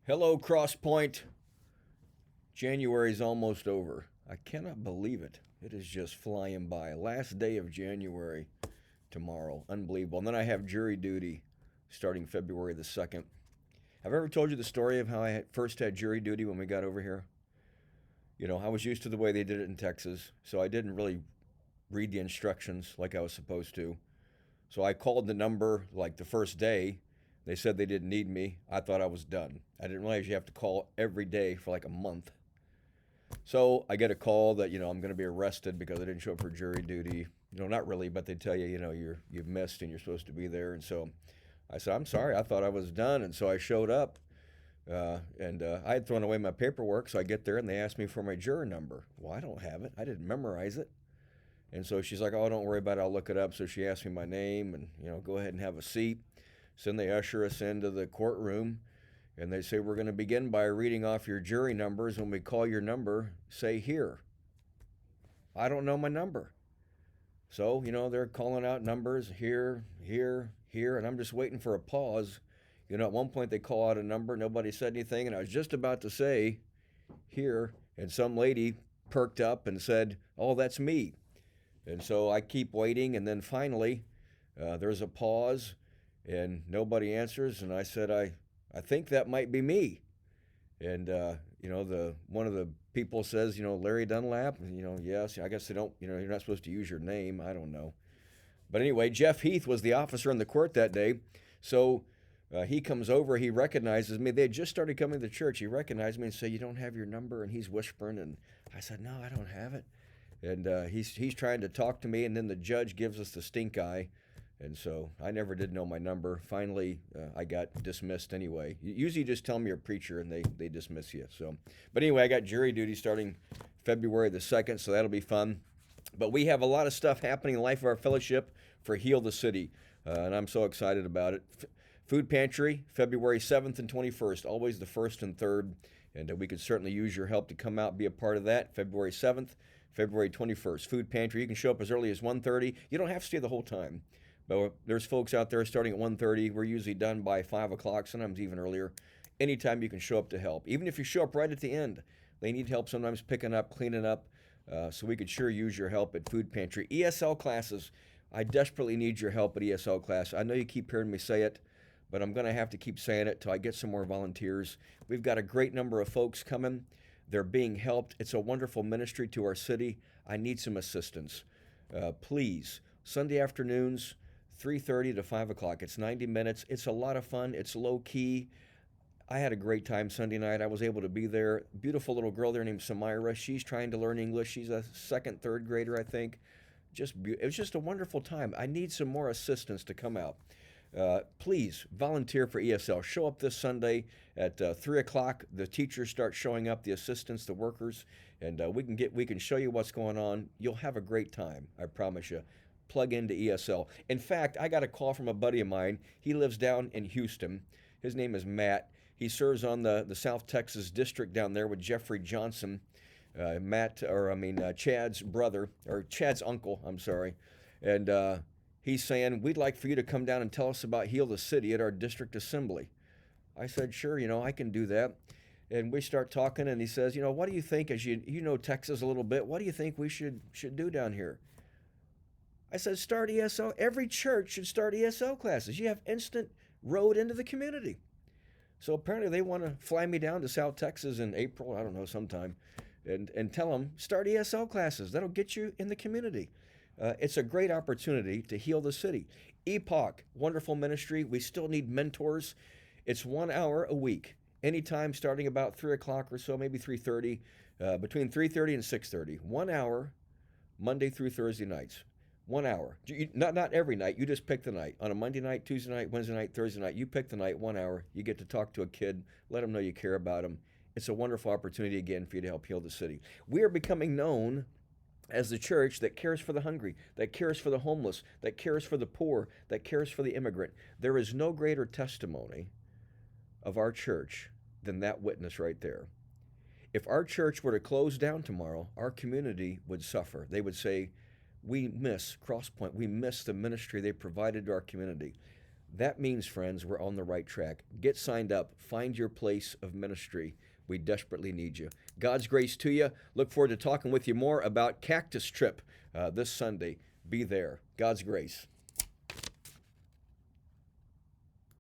Hello, Crosspoint. January's almost over. I cannot believe it. It is just flying by. Last day of January tomorrow. Unbelievable. And then I have jury duty starting February the 2nd. Have I ever told you the story of how I first had jury duty when we got over here? I was used to the way they did it in Texas, so I didn't really read the instructions like I was supposed to. So I called the number like the first day. They said they didn't need me. I thought I was done. I didn't realize you have to call every day for like a month. So I get a call that I'm going to be arrested because I didn't show up for jury duty. Not really, but they tell you you've missed and you're supposed to be there. And so I said, I'm sorry, I thought I was done. And so I showed up, and I had thrown away my paperwork. So I get there and they asked me for my juror number. Well, I don't have it. I didn't memorize it. And so she's like, "Oh, don't worry about it. I'll look it up." So she asked me my name and go ahead and have a seat. So then they usher us into the courtroom. And they say, "We're going to begin by reading off your jury numbers. When we call your number, say here." I don't know my number. So, they're calling out numbers here, here, here, and I'm just waiting for a pause. At one point they call out a number, nobody said anything, and I was just about to say here, and some lady perked up and said, "Oh, that's me." And so I keep waiting, and then finally there's a pause, and nobody answers, and I said, I think that might be me. And the one of the people says, "Larry Dunlap." Yes. I guess they don't. You're not supposed to use your name. I don't know. But anyway, Jeff Heath was the officer in the court that day. So he comes over. He recognizes me. They had just started coming to the church. He recognized me and said, "You don't have your number?" And he's whispering, and I said, "No, I don't have it." And he's trying to talk to me, and then the judge gives us the stink eye. And so I never did know my number. Finally, I got dismissed anyway. Usually you just tell them you're a preacher and they dismiss you. So, but anyway, I got jury duty starting February the 2nd, so that'll be fun. But we have a lot of stuff happening in the life of our fellowship for Heal the City, and I'm so excited about it. Food Pantry, February 7th and 21st, always the 1st and 3rd, and we could certainly use your help to come out and be a part of that. February 7th, February 21st. Food Pantry, you can show up as early as 1:30. You don't have to stay the whole time. But there's folks out there starting at 1:30. We're usually done by 5 o'clock, sometimes even earlier. Anytime you can show up to help. Even if you show up right at the end, they need help sometimes picking up, cleaning up. So we could sure use your help at Food Pantry. ESL classes. I desperately need your help at ESL class. I know you keep hearing me say it, but I'm going to have to keep saying it till I get some more volunteers. We've got a great number of folks coming. They're being helped. It's a wonderful ministry to our city. I need some assistance. Please, Sunday afternoons, 3:30 to 5 o'clock. It's 90 minutes. It's a lot of fun. It's low key. I had a great time Sunday night. I was able to be there. Beautiful little girl there named Samira. She's trying to learn English. She's a second, third grader, I think. It was just a wonderful time. I need some more assistance to come out. Please volunteer for ESL. Show up this Sunday at 3 o'clock. The teachers start showing up, the assistants, the workers, and we can show you what's going on. You'll have a great time. I promise you. Plug into ESL. In fact, I got a call from a buddy of mine. He lives down in Houston. His name is Matt. He serves on the South Texas district down there with Jeffrey Johnson, Chad's brother, or Chad's uncle, I'm sorry. And he's saying, "We'd like for you to come down and tell us about Heal the City at our district assembly." I said, "Sure, I can do that." And we start talking, and he says, "What do you think, as you know Texas a little bit, what do you think we should do down here?" I said, "Start ESL. Every church should start ESL classes. You have instant road into the community." So apparently they want to fly me down to South Texas in April, I don't know, sometime, and tell them, start ESL classes. That'll get you in the community. It's a great opportunity to heal the city. Epoch, wonderful ministry. We still need mentors. It's 1 hour a week, anytime starting about 3 o'clock or so, maybe 3:30, between 3:30 and 6:30. 1 hour, Monday through Thursday nights. 1 hour. Not every night. You just pick the night. On a Monday night, Tuesday night, Wednesday night, Thursday night, you pick the night, 1 hour. You get to talk to a kid, let them know you care about them. It's a wonderful opportunity, again, for you to help heal the city. We are becoming known as the church that cares for the hungry, that cares for the homeless, that cares for the poor, that cares for the immigrant. There is no greater testimony of our church than that witness right there. If our church were to close down tomorrow, our community would suffer. They would say, "We miss Crosspoint. We miss the ministry they provided to our community." That means, friends, we're on the right track. Get signed up. Find your place of ministry. We desperately need you. God's grace to you. Look forward to talking with you more about Cactus Trip this Sunday. Be there. God's grace.